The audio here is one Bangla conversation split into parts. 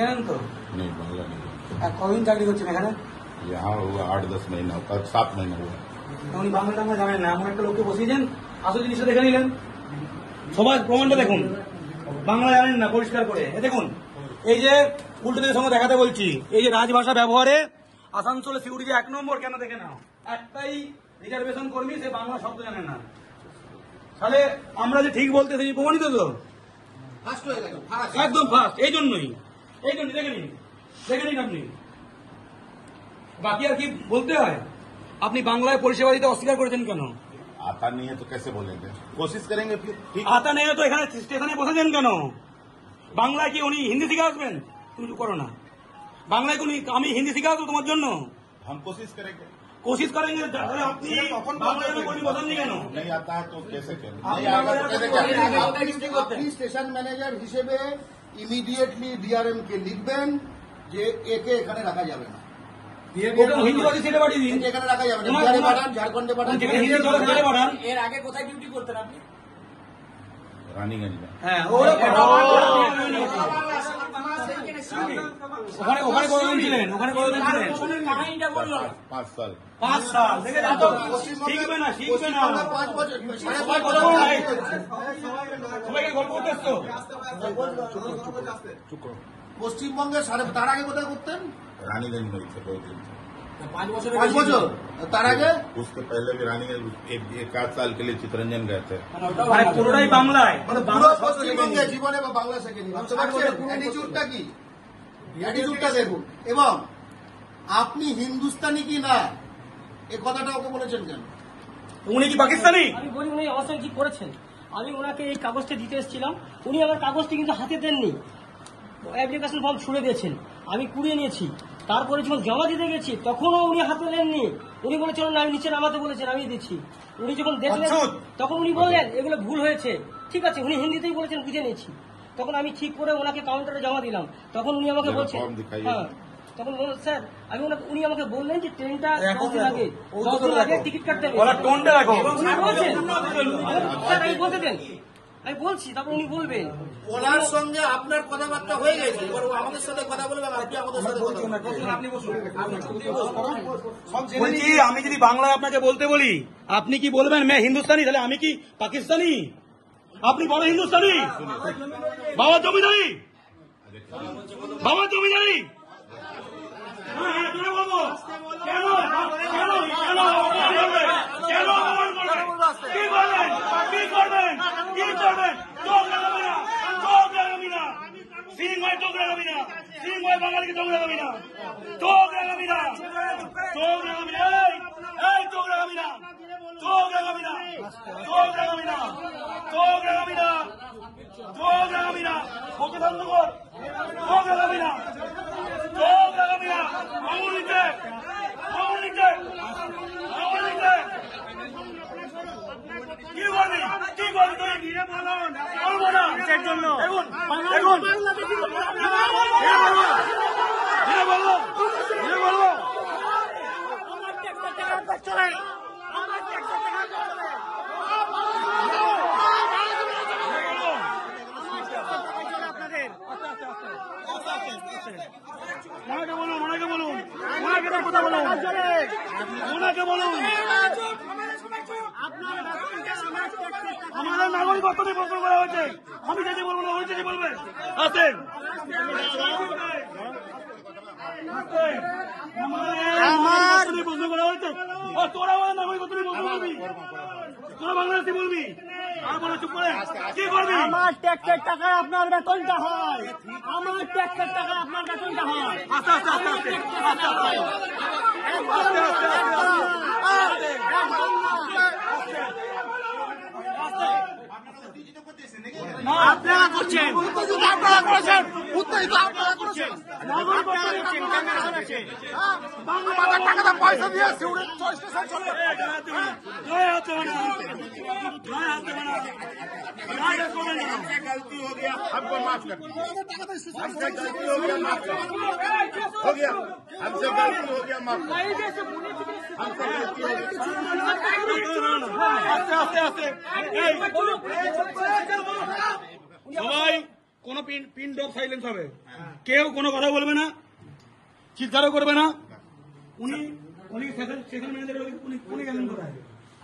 জানেন তো? नहीं बांग्ला नहीं। কতদিন চাকরি করছেন এখানে? यहाँ हुआ 8-10 महीना, 7 महीना हुआ। উনি বাংলা টাংলা জানেন না, এমন একটা লোককে বসিয়েছেন, আসল জিনিসটা দেখে নিলেন। সবাই প্রমাণটা দেখুন, বাংলা জানেন না পরিষ্কার করে। দেখুন, এই যে উল্টোদের সঙ্গে দেখাতে বলছি, এই যে রাজভাষা ব্যবহারে আসানসোলে সিউড়ি যে 1 নম্বর, কেন দেখে নাও, একটাই রিজার্ভেশন কর্মী, সে বাংলা শব্দ জানেন না। তাহলে আমরা যে ঠিক বলতে সেই প্রমাণিত তো, একদম ফার্স্ট। এই জন্যই দেখে নিন আপনি। বাকি আর কি বলতে হয়? আপনি বাংলায় পরিষেবা দিতে অস্বীকার করেছেন কেন? आता नहीं है तो कैसे बोलेंगे? कोशिश करेंगे फिर। ठीक। আতা নেই তো এখানে স্টেশনে বসেছেন কেন? বাংলায় কি উনি হিন্দি শিখে আসবেন? তুমি তো করো না। বাংলায় কি আমি হিন্দি শিখে আসবো তোমার জন্য? हम कोशिश करेंगे। কোশিশ করেন। তাহলে আপনি বাংলায় বসেননি কেন? नहीं आता है तो कैसे करें? আপনি नहीं आएगा तो कैसे करें? আপনি স্টেশন ম্যানেজার হিসেবে ইমিডিয়েটলি ডিআরএম কে লিখবেন যে একে এখানে রাখা যাবে না, ওটা হিন্দিবাদী ছেলে পাঠিয়ে দিন। একে এখানে রাখা যাবে না, বিহারে পাঠান, ঝাড়খণ্ডে পাঠান, যেখানে হিন্দি চলে সেখানে পাঠান। এর আগে কোথায় ডিউটি করতেন আপনি? रानीगंज में। হ্যাঁ, ওখানে কতদিন ছিলেন? কাহিনীটা বললো না। 5 साल। 5 সাল। দেখেছেন তো? শিখবে না। 5 বছর, 5.5 বছর। সবাইকে গল্প করতে এসছো? পশ্চিমবঙ্গে তার আগে কোথায় করতেন? रानीगंज में थे 2 दिन। 5 বছর 5 বছর। তার আগে उसके पहले भी रानीगंज एक 8 साल के लिए चित्रंजन गए थे। মানে পুরোটাই বাংলায়। মানে পুরো পশ্চিমবঙ্গে জীবনে বা বাংলা শেখেনি। অ্যাটিটিউডটা কি? অ্যাটিটিউডটা দেখুন। এবং আপনি হিন্দুস্তানি কি না, এই কথাটা ওকে বলেছেন কেন? উনি কি পাকিস্তানি? আমি বলি উনি আমার সঙ্গে কি করেছেন। আমি ওনাকে এই কাগজটা দিতে এসেছিলাম, উনি আমার কাগজটি কিন্তু হাতে দেননি, অ্যাপ্লিকেশন ফর্ম ছুড়ে দিয়েছেন, আমি কুড়িয়ে নিয়েছি। তারপরে যখন জমা দিতে গেছি তখনও উনি হাতে নেননি, উনি বলেছেন না আমি নিচে নামাতে বলেছেন, আমি দিচ্ছি। উনি যখন দেখলেন তখন উনি বললেন এগুলো ভুল হয়েছে। ঠিক আছে, উনি হিন্দিতেই বলেছেন, বুঝে নিয়েছি। তখন আমি ঠিক করে ওনাকে কাউন্টারে জমা দিলাম, তখন উনি আমাকে বলছেন, হ্যাঁ, তখন বললেন স্যার উনি আমাকে বললেন যে ট্রেনটা 10 দিন আগে টিকিট কাটতে হবে। ওরা টোনটা রাখো। উনি বলছেন স্যার আমি বলতে দেন, আমি বলছি, তারপর উনি বলবেন। ওনার সঙ্গে আপনার কথাবার্তা হয়ে গেছে, এবার ও আমাদের সাথে কথা বলবে, আপনি আমাদের সাথে কথা বলবেন। বলছি আমি যদি বাংলায় আপনাকে বলতে বলি, আপনি কি বলবেন মে হিন্দুস্তানি? তাহলে আমি কি পাকিস্তানি? আপনি বড় হিন্দুস্তানি? বাবা জমিদারি, বাবা জমিদারি। হ্যাঁ, তোরা বলবো কেন কি করবেন? চোখ লাগাবি না, সিং ভাই চোখ লাগাবি না, সিং ভাই বাঙালিকে চোখ লাগাবি না, চোখ লাগাবি না, চোখ লাগাবি না, এই চোখ লাগাবি না, চোখ লাগাবি না, চোখ লাগাবি না, চোখ লাগাবি না, চোখ লাগাবি না, ওকে বন্ধ কর, চোখ লাগাবি না, চোখ লাগাবি না, আঙুল নিচে, আঙুল নিচে, আঙুল নিচে। কি করবি তুই? বলবো না জন্য। দেখুন বলবো আমাদের নাগরিকত্ব নিয়ে প্রশ্ন করা হয়েছে, আমি যেতে বলবো না, ওই যেতে বলবে। আসেন প্রশ্ন করা হয়েছে, তোরা আমাদের নাগরিকত্ব নিয়ে প্রশ্ন করবি, তোরা বাংলাদেশি বলবি, আর বলে চুপ করে কি করবি? আমার ট্যাক্সের টাকায় আপনার বেতনটা হয়, আমার ট্যাক্সের টাকায় আপনার বেতনটা হয়। আস্তে আস্তে আস্তে আস্তে আস্তে আপনারা করছেন, আপনারা করেছেন, উত্তেজিত আপনারা করছেন, আমাদের টাকাটা পয়সা দিয়ে সিউড়ি স্টেশন চলে। गलती हो गया, हमको माफ कर दीजिए। हमसे गलती हो गया, माफ कर दीजिए। हो गया, हमसे गलती हो गया, माफ कर दीजिए। हमसे गलती हो गया। আস্তে আস্তে আস্তে। সবাই কোনো পিন ড্রপ সাইলেন্স হবে, কেউ কোনো কথা বলবে না, চিৎকারও করবে না। উনি উনি সেখানে মেনে দেবে, উনি গেলেন কোথায়?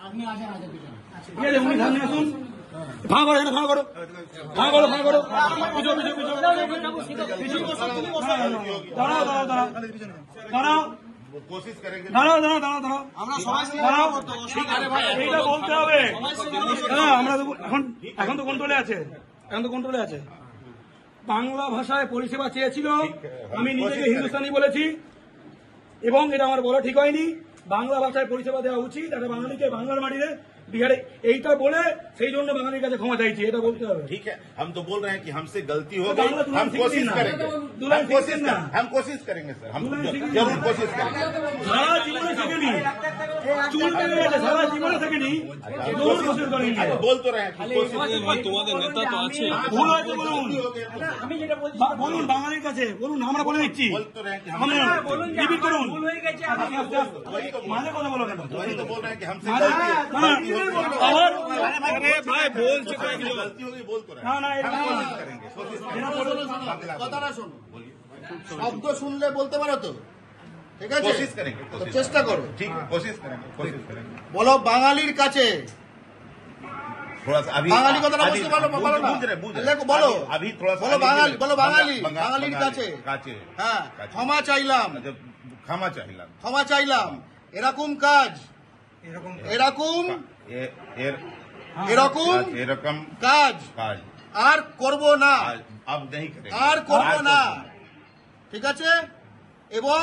আপনি আসেন আগে পিছনে। ঠিক আছে, উনি সামনে আসুন। ফাঁকা করো, এখানে ফাঁকা করো, ফাঁকা করো, ফাঁকা করো। পিছু পিছু পিছু দাঁড়াও দাঁড়াও দাঁড়াও দাঁড়াও कोशिश करेंगे। দাঁড়াও দাঁড়াও দাঁড়াও দাঁড়াও দাঁড়াও, এইটা বলতে হবে। হ্যাঁ, আমরা তো এখন তো কন্ট্রোলে আছে, এখন তো কন্ট্রোলে আছে। বাংলা ভাষায় পরিষেবা চেয়েছিল, আমি নিজেকে হিন্দুস্তানি বলেছি এবং এটা আমার বলা ঠিক হয়নি। বাংলা ভাষায় পরিষেবা দেওয়া উচিত একটা বাঙালিকে, বাংলার মাটিতে বিহারে, এইটা বলে সেই জন্য বাঙালির কাছে ক্ষমা চাইছি, এটা বলতে হবে। ठीक है, हम तो बोल रहे हैं कि हमसे गलती हो तो गई, बांग्ला दुल्हन हम सीख कोशिश लेना। करेंगे, दुल्हन सीख लेना। हम कोशिश करेंगे सर, हम दुल्हन सीख जरूर लेना। कोशिश करेंगे। সারা জীবনে শেখেনি, চুল পেকে গেছে, সারা জীবনে শেখেনি, জরুর কোশিশ করেনি। हम बोल तो रहे हैं कि कोशिश তোমাদের নেতা তো আছে, ভুল হয়েছে বলুন, আমি যেটা বলছি বলুন বাঙালির কাছে বলুন, আমরা বলে দিচ্ছি। बोल तो रहे हैं कि আমরা রিপিট করুন, ভুল হয়ে গেছে, আমি মাঝে কথা বলো কেন? वही तो बोल रहे हैं कि हमसे মাঝে- गलती না, না, আবার गलती होगी बोल तो रहे না हैं। না, এটা বলুন। करेंगे, कोशिश কথাটা শোনো, শব্দ শুনলে বলতে পারো তো? ঠিক আছে, कोशिश करेंगे, তো कोशिश চেষ্টা করো। ठीक है, कोशिश करेंगे, कोशिश करेंगे। বলো বাঙালির কাছে, थोड़ा सा अभी বাঙালি কথাটা अभी- বুঝতে পারো, बूझ- বলো না। बूझ रहे, बूझ रहे। লেখো, বলো। अभी थोड़ा सा বলো आगे বাঙালি, गिरे। বলো বাঙালি, बंगा- বাঙালির बंगाली, কাছে। काचे, হ্যাঁ, কাছে। ক্ষমা চাইলাম, जब क्षमा चाहिए ক্ষমা চাইলাম, এরকম কাজ, এরকম এরকম एरकम কাজ काज আর করব না, आज अब नहीं करेंगे, আর করব आज না, तो- ঠিক আছে? এবং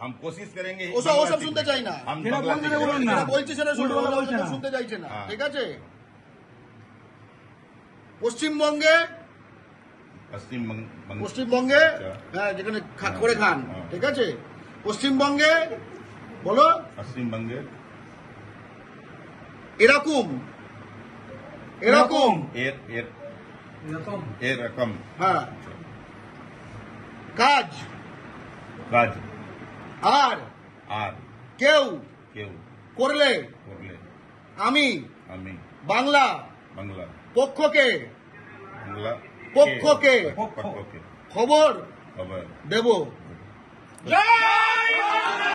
हम कोशिश करेंगे। ওসব ওসব শুনতে চাই না, हम যেটা बंगला বলতে सीखेंगे। বলুন না। যেটা বলছি সেটা শুনতে, উল্টো বলছে না। শুনতে চাইছে না, হ্যাঁ। ঠিক আছে? পশ্চিমবঙ্গে, पश्चिम পশ্চিমবঙ্গে, হ্যাঁ, যেখানে করে খান, হ্যাঁ। ঠিক আছে? পশ্চিমবঙ্গে বলো पश्चिम बंगे এরকম এরকম, एर एर एरकम হ্যাঁ, কাজ काज আর आर কেউ केव করলে कोरले আমি अमी বাংলা बंगला পক্ষকে बंगला পক্ষকে पक्को के খবর खबर দেব।